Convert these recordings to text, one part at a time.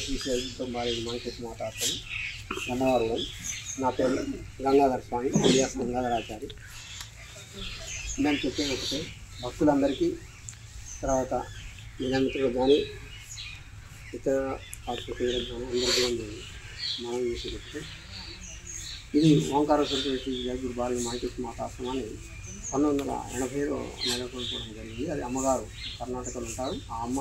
Shri Bali మాంకేట్ మాతార్థం Gannavaram. నా పేరు గంగాధర స్వామి, alias గంగాధరాచారి. నేను చెప్పేది ఒకటే, భక్తులందరికీ, తర్వాత మీరందరూ కానీ ఇతర ఆసుపత్రులకు కానీ అందరికీ మనం చేసేటప్పుడు ఇది ఓంకారేశ్వర శ్రీ జగద్గురు బాలి మాంకేట్ మాతాశ్రమాన్ని 1980లో నెలకొల్పడం జరిగింది. అది అమ్మగారు కర్ణాటకలో ఉంటారు. ఆ అమ్మ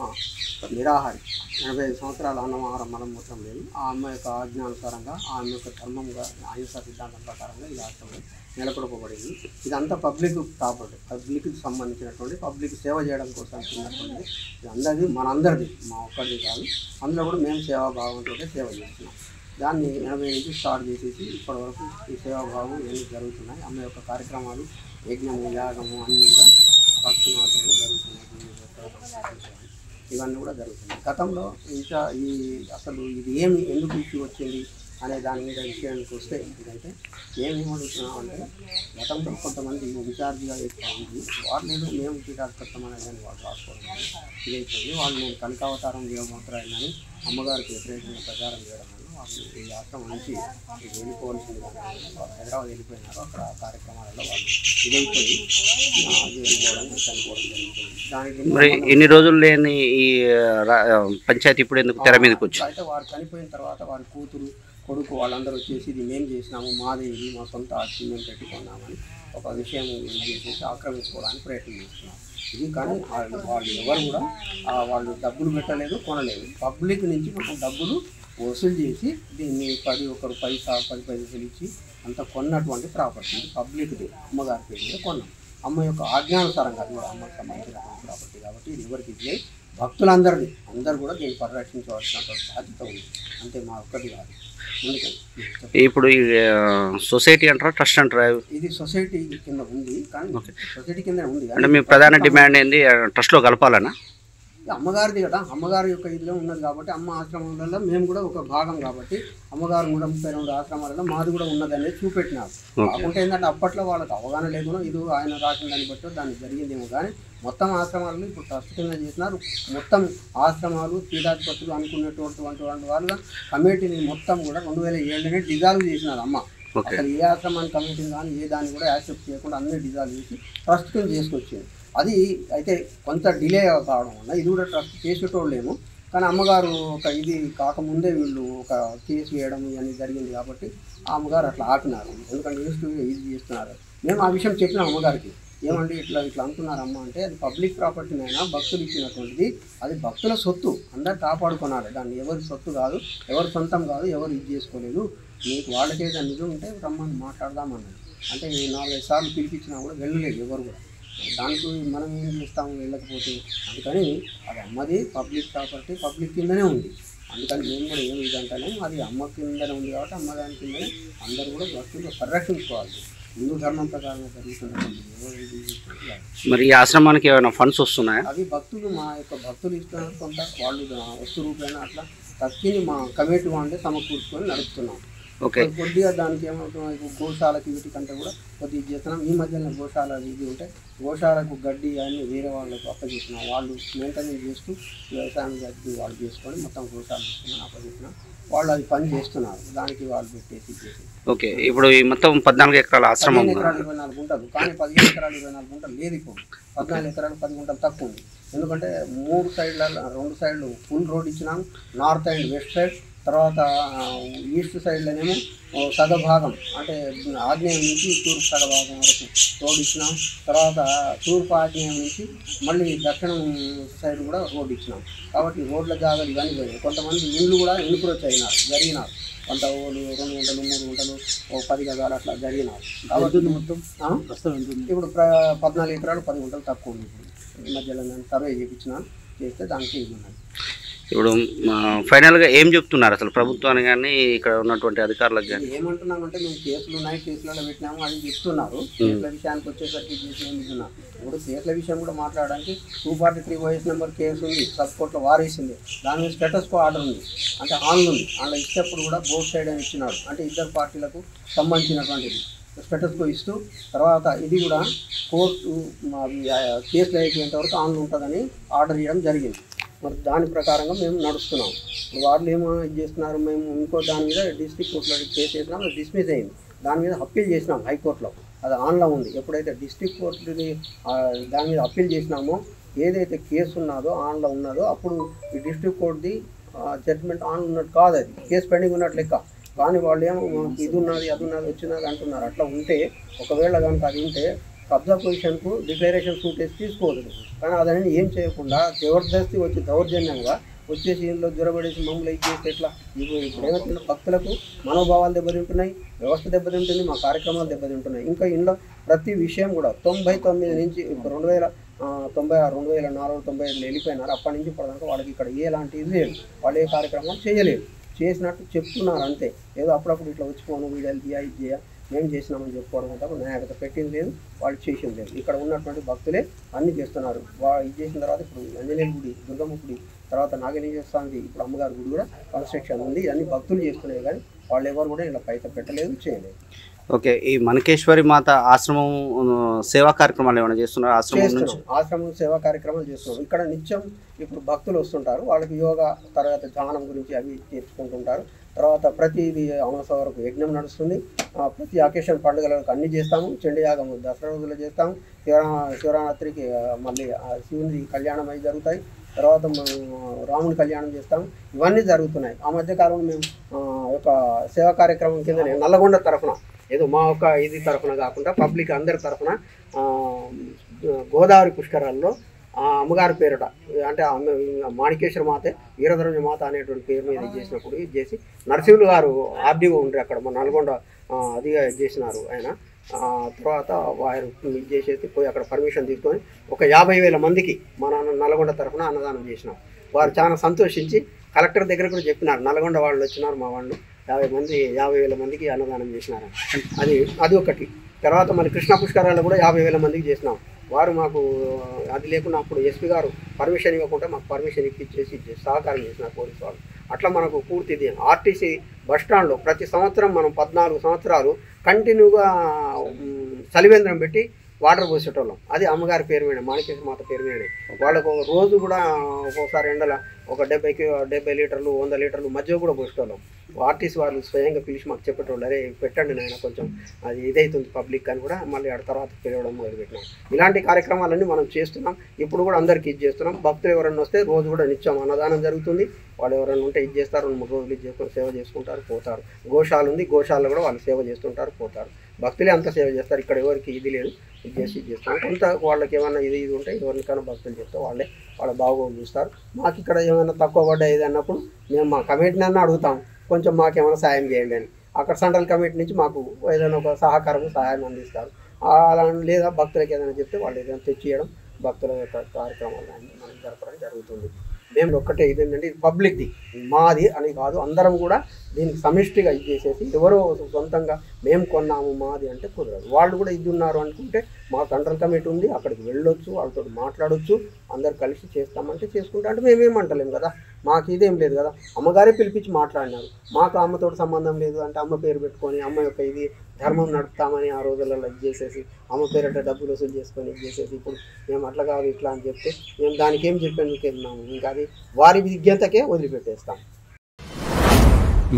నిరాహారి, 85 సంవత్సరాల అన్నమాహారం మలమూత్రం లేదు. ఆ అమ్మ యొక్క ఆజ్ఞానుసారంగా, ఆ అమ్మ యొక్క ధర్మంగా, అహింసా సిద్ధాంతం ప్రకారంగా ఈ ఆశ్రమం నెలకొల్పబడింది. ఇదంతా పబ్లిక్ ప్రాపర్టీ, పబ్లిక్కి సంబంధించినటువంటి, పబ్లిక్ సేవ చేయడం కోసం చిన్నటువంటిది. ఇది అందరిది, మనందరిది, మా ఒక్కరిది కాదు. అందులో కూడా మేము సేవాభావంతో సేవ చేస్తున్నాం. దాన్ని 80 నుంచి స్టార్ట్ చేసేసి ఇప్పటివరకు ఈ సేవాభావం ఇవన్నీ జరుగుతున్నాయి. అమ్మ యొక్క కార్యక్రమాలు, యజ్ఞము, యాగము అన్నీ కూడా భక్తి మార్గంలో జరుగుతున్నాయి. ఇవన్నీ కూడా జరుగుతున్నాయి. గతంలో ఇంకా అసలు ఇది ఎందుకు ఇష్యూ వచ్చింది అనే దాని మీద విషయానికి వస్తే, ఇదంటే ఏమేమడుగుతున్నాం అంటే, గతంలో కొంతమంది ఇన్ఛార్జిగా ఉంది, వాళ్ళు మేము పీఠాధిపత్యం దాన్ని వాళ్ళు రాసుకోవడం ఇదైపోయింది. వాళ్ళు నేను కలికావతారం దేవమంత్రాయని అమ్మగారికి వ్యతిరేకంగా ప్రచారం చేయడం వల్ల వాళ్ళు ఈ ఆశ్రమం నుంచి వెళ్ళిపోవాల్సింది. వాళ్ళు హైదరాబాద్ వెళ్ళిపోయినారు. అక్కడ కార్యక్రమాలలో వాళ్ళు ఇదైపోయి వెళ్ళిపోవడం, చనిపోవడం జరుగుతుంది. దానికి ఎన్ని రోజులు లేని ఈ పంచాయతీ ఇప్పుడు ఎందుకు తెర మీదకి వచ్చి, అయితే వారు చనిపోయిన తర్వాత వారి కూతురు, కొడుకు వాళ్ళందరూ వచ్చేసి ఇది మేము చేసినాము, మాదే, ఇది మా సొంత ఆస్తి, మేము పెట్టుకున్నామని ఒక విషయం చేసేసి ఆక్రమించుకోవడానికి ప్రయత్నం చేస్తున్నారు. ఇది కానీ వాళ్ళు ఎవరు కూడా వాళ్ళు డబ్బులు పెట్టలేదు, కొనలేదు. పబ్లిక్ నుంచి మనం డబ్బులు వసూలు చేసి దీన్ని 10 పైసలు ఇచ్చి అంత కొన్నటువంటి ప్రాపర్టీ పబ్లిక్ది, అమ్మగారి పేరు మీద కొన్నాం. అమ్మ యొక్క ఆజ్ఞానుసారంగా, అది కూడా అమ్మకు సంబంధించినటువంటి ప్రాపర్టీ కాబట్టి ఇది ఎవరికి ఇచ్చేది, భక్తులందరిది, అందరూ కూడా దీన్ని పరిరక్షించవలసినటువంటి బాధ్యత ఉంది. అంతే, మా ఒక్కటి కాదు. ఇప్పుడు ఈ సొసైటీ అంటారా, ట్రస్ట్ అంటారా? ఇది సొసైటీ కింద ఉంది, కానీ సొసైటీ కింద ఉంది. అంటే మీ ప్రధాన డిమాండ్ ఏంది, ట్రస్ట్లో కలపాలనా? అమ్మగారిది కదా, అమ్మగారి యొక్క ఇదిలో ఉన్నది కాబట్టి, అమ్మ ఆశ్రమాలలో మేము కూడా ఒక భాగం కాబట్టి, అమ్మగారు కూడా 32 ఆశ్రమాలలో మాది కూడా ఉన్నది అనేది చూపెట్టినారు. కాకుంటే ఏంటంటే అప్పట్లో వాళ్ళకి అవగాహన లేకుండా ఇది ఆయన రాసిన దాన్ని బట్టి దాన్ని జరిగిందేమో, కానీ మొత్తం ఆశ్రమాలను ఇప్పుడు ట్రస్ట్ కింద చేసినారు. మొత్తం ఆశ్రమాలు, పీఠాధిపతులు అనుకునేటువంటి వాళ్ళ కమిటీని మొత్తం కూడా 2007లోనే డిజాల్వ్ చేసినారు అమ్మ. అసలు ఏ ఆశ్రమాన్ని కమిటీని కానీ ఏ దాన్ని కూడా యాక్సెప్ట్ చేయకుండా అన్ని డిజాల్వ్ చేసి ట్రస్ట్ కింద చేసుకొచ్చింది. అది అయితే కొంత డిలే కావడం వల్ల ఇది కూడా ట్రస్ట్ చేసేటోళ్ళేమో, కానీ అమ్మగారు ఒక ఇది కాకముందే వీళ్ళు ఒక కేసు వేయడం ఇవన్నీ జరిగింది కాబట్టి ఆ అమ్మగారు అట్లా ఆపినారు. ఎందుకంటే ఇది చేస్తున్నారు. మేము ఆ విషయం చెప్పినాం అమ్మగారికి, ఏమండి ఇట్లా అంటున్నారమ్మ అంటే, అది పబ్లిక్ ప్రాపర్టీనైనా భక్తులు ఇచ్చినటువంటిది, అది భక్తుల సొత్తు, అందరు కాపాడుకున్నారు. దాన్ని ఎవరి సొత్తు కాదు, ఎవరి సొంతం కాదు, ఎవరు ఇది చేసుకోలేదు. మీకు వాళ్ళకేదో నిజం ఉంటే రమ్మని మాట్లాడదామన్నారు. అంటే 4-5 సార్లు పిలిపించినా కూడా వెళ్ళలేదు ఎవరు కూడా. దానికి మనం ఏం చేస్తాము వెళ్ళకపోతే, అందుకని అది అమ్మది పబ్లిక్ ప్రాపర్టీ, పబ్లిక్ కిందనే ఉంది. అందుకని మేము కూడా ఏమి ఇదంటాము, అది అమ్మ కిందనే ఉంది కాబట్టి అమ్మ దాని కిందనే అందరూ కూడా భక్తులు పరిరక్షించుకోవాలి. హిందూ ధర్మం ప్రకారంగా జరుగుతున్నటువంటి. మరి ఈ ఆశ్రమానికి ఏమైనా ఫండ్స్ వస్తున్నాయా? అవి భక్తులు, మా యొక్క భక్తులు ఇస్తున్నారు కొంత, వాళ్ళు వస్తు రూపేణ అట్లా తక్కిని మా కమిటీ వాళ్ళే సమకూర్చుకొని నడుపుతున్నాం. కొద్దిగా దానికి ఏమవుతున్నాం, ఇప్పుడు గోశాలకి వీటికంటే కూడా కొద్దిగా చేస్తున్నాం. ఈ మధ్యలో గోశాల ఇది ఉంటే గోశాలకు గడ్డి అన్నీ వేరే వాళ్ళకు అప్పచెప్పినాం. వాళ్ళు మెయింటెనెన్స్ చేస్తూ వ్యవసాయం గడ్డి వాళ్ళు చేసుకొని మొత్తం గోశాల తీసుకుని అప్పచెప్పినాం. వాళ్ళు అది పని చేస్తున్నారు. దానికి వాళ్ళు పెట్టేసి చేసి. ఓకే, ఇప్పుడు ఈ మొత్తం 14 ఎకరాల ఆశ్రమం, 15 ఎకరాలు 24 గుంటలు, కానీ 15 ఎకరాలు 24 గుంటలు లేదు. ఇప్పుడు 14 ఎకరాలు 10 గుంటలు తక్కువ ఉంది. ఎందుకంటే 3 సైడ్లలో 2 సైడ్లు ఫుల్ రోడ్ ఇచ్చినాం, నార్త్ అండ్ వెస్ట్ సైడ్. తర్వాత ఈస్ట్ సైడ్లోనేమో సగభాగం, అంటే ఆగ్నేయం నుంచి తూర్పు సగభాగం వరకు రోడ్ ఇచ్చినాం. తర్వాత తూర్పు ఆగ్నేయం నుంచి మళ్ళీ దక్షిణం సైడ్ కూడా రోడ్ ఇచ్చినాం. కాబట్టి రోడ్ల జాగాలు ఇవన్నీ పోయినాయి. కొంతమంది ఇళ్ళు కూడా జరిగినారు. 100 ఓళ్ళు, 2 గుంటలు, 3 గుంటలు, 10 గజాలు అట్లా జరిగినారు. కాబట్టి మొత్తం ఇప్పుడు 14 ఎకరాలు 10 గుంటలు తక్కువ ఉంది. ఇప్పుడు ఈ మధ్యలో నేను సర్వే చేస్తే దానికి ఇది ఉన్నది. ఇప్పుడు ఫైనల్గా ఏం చెప్తున్నారు అసలు ప్రభుత్వాన్ని కానీ ఇక్కడ ఉన్నటువంటి అధికారులకు కానీ? ఏమంటున్నామంటే, మేము కేసులు ఉన్నాయి, కేసులలో పెట్టినాము అని చెప్తున్నారు. కేసుల విషయానికి వచ్చేసరికి చేస్తున్నాం. ఇప్పుడు కేసుల విషయం కూడా మాట్లాడడానికి 243 OS నెంబర్ కేసు ఉంది, సబ్ కోర్టులో వారేసింది. దాని మీద స్టేటస్ కో ఆర్డర్ ఉంది, అంటే ఆన్లు ఉంది. అందులో ఇచ్చేప్పుడు కూడా బోత్ సైడ్ అని ఇచ్చినాడు, అంటే ఇద్దరు పార్టీలకు సంబంధించినటువంటిది స్టేటస్ కో ఇస్తూ. తర్వాత ఇది కూడా కోర్టు కేసులు అయిపోయేంత వరకు ఆన్లు ఉంటుందని ఆర్డర్ చేయడం జరిగింది. మరి దాని ప్రకారంగా మేము నడుస్తున్నాం. వాళ్ళు ఏమో ఇది చేస్తున్నారు, మేము ఇంకో దాని మీద డిస్ట్రిక్ట్ కోర్టులో కేసు వేసినాం, అది డిస్మిస్ అయింది. దాని మీద అప్పీల్ చేసినాం హైకోర్టులో, అది ఆన్లో ఉంది. ఎప్పుడైతే డిస్ట్రిక్ట్ కోర్టుని దాని మీద అప్పీల్ చేసినామో, ఏదైతే కేసు ఉన్నదో ఆన్లో ఉన్నదో, అప్పుడు ఈ డిస్ట్రిక్ట్ కోర్టుది జడ్జిమెంట్ ఆన్ ఉన్నట్టు కాదు, అది కేసు పెండింగ్ ఉన్నట్టు లెక్క. కానీ వాళ్ళు ఏమో ఇది ఉన్నది అది ఉన్నది వచ్చినది అంటున్నారు. అట్లా ఉంటే ఒకవేళ కనుక అది ఉంటే కబ్జా పొజిషన్కు డిక్లరేషన్ సూట్ వేసి తీసుకోవద్దు. కానీ అదని ఏం చేయకుండా జబర్దస్తి వచ్చి దౌర్జన్యంగా వచ్చేసి ఇంట్లో జ్వరపడేసి మమ్మల్ని ఇది చేస్తే ఎట్లా? ఇప్పుడు ఏమవుతుందో భక్తులకు మనోభావాలు దెబ్బతింటున్నాయి, వ్యవస్థ దెబ్బతింటుంది, మా కార్యక్రమాలు దెబ్బతింటున్నాయి. ఇంకా ఇంట్లో ప్రతి విషయం కూడా 99 నుంచి ఇప్పుడు 2096, 2004, 95 వెళ్ళిపోయినారు. అప్పటి నుంచి ఇప్పటిదాకా వాళ్ళకి ఇక్కడ ఎలాంటి ఇది లేదు, వాళ్ళు ఏ కార్యక్రమాలు చేయలేదు. చేసినట్టు చెప్తున్నారు అంతే. ఏదో అప్పుడప్పుడు ఇట్లా వచ్చిపోను వీడియోలు తీయ ఇది చేయ మేము చేసినామని చెప్పుకోవడం తప్ప న్యాయత పెట్టింది లేదు, వాళ్ళు చేసింది లేదు. ఇక్కడ ఉన్నటువంటి భక్తులే అన్నీ చేస్తున్నారు. ఇది చేసిన తర్వాత ఇప్పుడు ఆంజనేయుల గుడి, దుర్గమ్మ గుడి, తర్వాత నాగలింగేశ్వర స్వామిది, ఇప్పుడు అమ్మగారి గుడి కూడా కన్స్ట్రక్షన్ ఉంది. అన్ని భక్తులు చేస్తున్నాయి, కానీ వాళ్ళు ఎవరు కూడా ఇలా పైసలు పెట్టలేదు, చేయలేదు. ఓకే, ఈ మనకేశ్వరి మాత ఆశ్రమం సేవా కార్యక్రమాలు ఏమైనా చేస్తున్నారు? ఆశ్రమం సేవా కార్యక్రమాలు చేస్తున్నాం. ఇక్కడ నిత్యం ఇప్పుడు భక్తులు వస్తుంటారు, వాళ్ళకి యోగా తర్వాత ధ్యానం గురించి అవి నేర్చుకుంటుంటారు. తర్వాత ప్రతి అమావాస్య వరకు యజ్ఞం నడుస్తుంది. ప్రతి అకేషన్ పండుగలకు అన్నీ చేస్తాము. చండీయాగం దసరా రోజుల్లో చేస్తాము. శివరాత్రికి మళ్ళీ శివుని కళ్యాణం అవి జరుగుతాయి. తర్వాత రాముని కళ్యాణం చేస్తాం. ఇవన్నీ జరుగుతున్నాయి. ఆ మధ్యకాలంలో మేము ఒక సేవా కార్యక్రమం కింద నల్లగొండ తరఫున, ఏదో మా ఒక ఇది తరఫున కాకుండా పబ్లిక్ అందరి తరఫున గోదావరి పుష్కరాల్లో అమ్మగారి పేరుట, అంటే మాణికేశ్వర మాతే వీరధర్మ మాత అనేటువంటి పేరు మీద చేసినప్పుడు ఇది చేసి నరసింహులు గారు ఆర్డీఓ ఉండే అక్కడ మన నల్గొండ అదిగా చేసినారు ఆయన. తర్వాత వారు ఇది చేసేసి పోయి అక్కడ పర్మిషన్ తీసుకొని ఒక 50,000 మందికి మన నల్గొండ తరఫున అన్నదానం చేసినాం. వారు చాలా సంతోషించి కలెక్టర్ దగ్గర కూడా చెప్పినారు, నల్గొండ వాళ్ళు వచ్చినారు మా వాళ్ళు 50,000 మందికి అన్నదానం చేసినారు. అది ఒకటి. తర్వాత మళ్ళీ కృష్ణ పుష్కరాల్లో కూడా 50,000 మందికి చేసినాం. వారు మాకు అది లేకుండా అప్పుడు ఎస్పీ గారు పర్మిషన్ ఇవ్వకుండా మాకు పర్మిషన్ ఇప్పించేసి సహకారం చేసినారు పోలీసు వాళ్ళు. అట్లా మనకు పూర్తిది ఆర్టీసీ బస్టాండ్లో ప్రతి సంవత్సరం మనం 14 సంవత్సరాలు కంటిన్యూగా చలివేంద్రం పెట్టి వాటర్ పోసేటోళ్ళం. అది అమ్మగారి పేరు మీద, మాణికేశ్వర మాత పేరు మీద. వాళ్ళకు రోజు కూడా ఒక్కోసారి ఎండల ఒక 70 లీటర్లు 100 లీటర్లు మధ్య కూడా పోసేటోళ్ళం. ఆర్టీసీ వాళ్ళు స్వయంగా పిలిచి మాకు చెప్పేటోళ్ళు, అరే పెట్టండి నాయన కొంచెం అది ఇదవుతుంది పబ్లిక్ అని కూడా మళ్ళీ ఆ తర్వాత పిలవడం మొదలుపెట్టినాం. ఇలాంటి కార్యక్రమాలన్నీ మనం చేస్తున్నాం. ఇప్పుడు కూడా అందరికీ ఇది చేస్తున్నాం. భక్తులు ఎవరైనా వస్తే రోజు కూడా నిత్యం అన్నదానం జరుగుతుంది. వాళ్ళు ఎవరైనా ఉంటే ఇది చేస్తారు, 3 రోజులు ఇది చేసుకొని సేవ చేసుకుంటారు, పోతారు. గోశాల ఉంది, గోశాలలో కూడా వాళ్ళు సేవ చేస్తుంటారు, పోతారు. భక్తులే అంత సేవ చేస్తారు. ఇక్కడ ఎవరికి ఇది లేదు, ఇది చేస్తాం. కొంత వాళ్ళకి ఏమైనా ఇది ఉంటే ఎవరికైనా భక్తులు చెప్తే వాళ్ళ బాగోగులు చూస్తారు. మాకు ఇక్కడ ఏమైనా తక్కువ పడ్డా ఇది అన్నప్పుడు మేము మా కమిటీని అన్న అడుగుతాం, కొంచెం మాకేమైనా సాయం చేయండి అని. అక్కడ సెంట్రల్ కమిటీ నుంచి మాకు ఏదైనా ఒక సహాయం అందిస్తారు. అలా లేదా భక్తులకి ఏదైనా చెప్తే వాళ్ళు ఏదైనా తెచ్చియడం, భక్తుల యొక్క కార్యక్రమాలు మనం జరపడం జరుగుతుంది. మేము ఒక్కటే ఇది ఏంటంటే ఇది పబ్లిక్ది, మాది అని కాదు. అందరం కూడా దీనికి సమిష్టిగా ఇది చేసేసి ఎవరో సొంతంగా మేము కొన్నాము మాది అంటే కుదరదు. వాళ్ళు కూడా ఇది ఉన్నారు అనుకుంటే మా సెంట్రల్ కమిటీ ఉంది, అక్కడికి వెళ్ళొచ్చు, వాళ్ళతో మాట్లాడొచ్చు, అందరు కలిసి చేస్తామంటే చేసుకుంటా అంటే మేమేమంటలేము కదా. మాకు ఇదేం లేదు కదా. అమ్మగారే పిలిపించి మాట్లాడినారు. మాకు అమ్మతో సంబంధం లేదు అంటే అమ్మ పేరు పెట్టుకొని అమ్మ యొక్క ఇది ధర్మం నడుపుతామని ఆ రోజులలో ఇది చేసేసి అమ్మ పేరంటే డబ్బులు వసూలు చేసుకొని ఇది చేసేసి ఇప్పుడు మేము అట్లా కాదు ఇట్లా అని చెప్తే మేము దానికి ఏం చెప్పేందుకు వెళ్తున్నాము. ఇంకా అది వారి విజ్ఞతకే వదిలిపెట్టేస్తాం.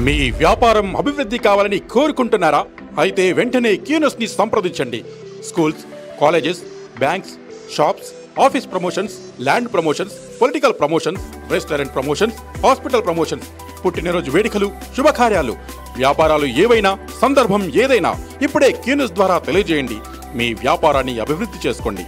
మీ వ్యాపారం అభివృద్ధి కావాలని కోరుకుంటున్నారా? అయితే వెంటనే క్యూనస్ని సంప్రదించండి. Schools, colleges, banks, shops, office promotions, land promotions, political promotions, restaurant promotions, hospital promotions, పుట్టినరోజు వేడుకలు, శుభకార్యాలు, వ్యాపారాలు ఏవైనా, సందర్భం ఏదైనా ఇప్పుడే క్యూనస్ ద్వారా తెలియజేయండి. మీ వ్యాపారాన్ని అభివృద్ధి చేసుకోండి.